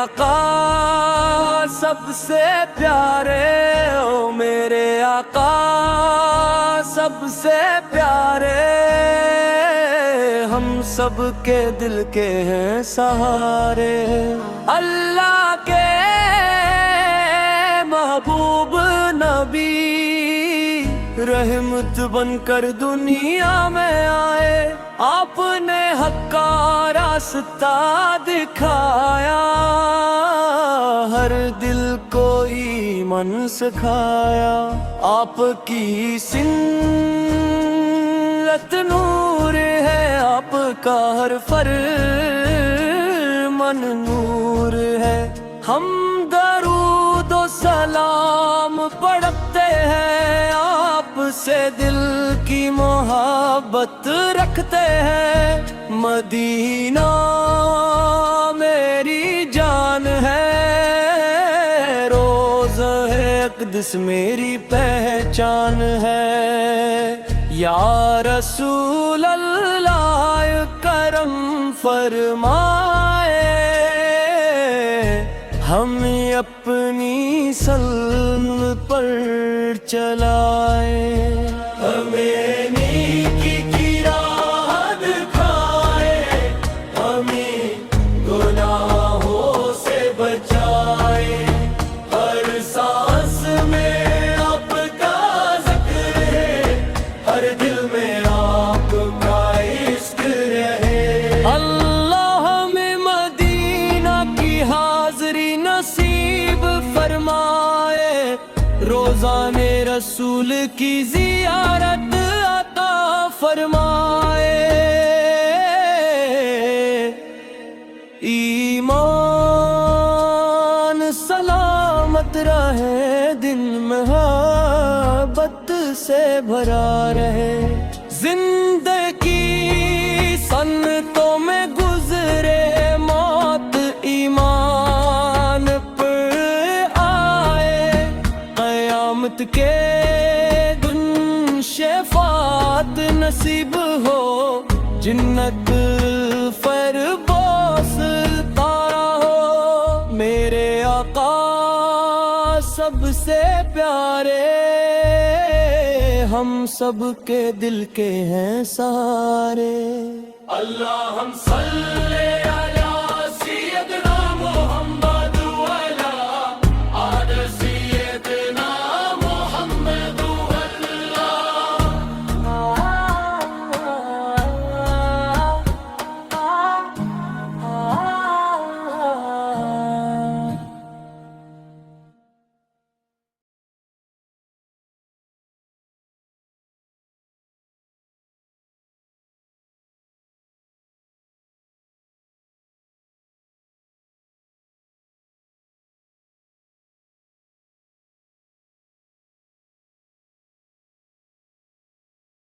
آقا سب سے پیارے، او میرے آقا سب سے پیارے، ہم سب کے دل کے ہیں سہارے۔ اللہ کے محبوب نبی رحمت بن کر دنیا میں آئے، آپ نے حق کا راستہ دکھایا، ہر دل کو ایمان سکھایا۔ آپ کی سنت نور ہے، آپ کا ہر فرمان نور ہے، ہم درود و سلام پڑھتے ہیں، آپ سے دل کی محبت رکھتے ہیں۔ مدینہ میری جان ہے، روضہ اقدس میری پہچان ہے، یا رسول اللہ کرم فرمائے، ہم اپنی سلم پر چلائے، ہمیں نیکی کی راہ دکھائے، ہمیں گناہوں سے بچائے، ہر سانس میں آپ کا ذکر ہے، ہر دل میں آپ کا عشق رہے۔ اللہ ہمیں مدینہ کی حاضری نصیب فرمائے، روزان رسول کی زیارت عطا فرمائے، ایمان سلامت رہے، دن محبت سے بھرا رہے، زندگی سنتوں میں گزرے، موت ایمان پر آئے، قیامت کے دن شفاعت نصیب ہو، جنت فردوس تارا ہو، میرے آقا سب سے پیارے، ہم سب کے دل کے ہیں سارے۔ اللہم صلی علی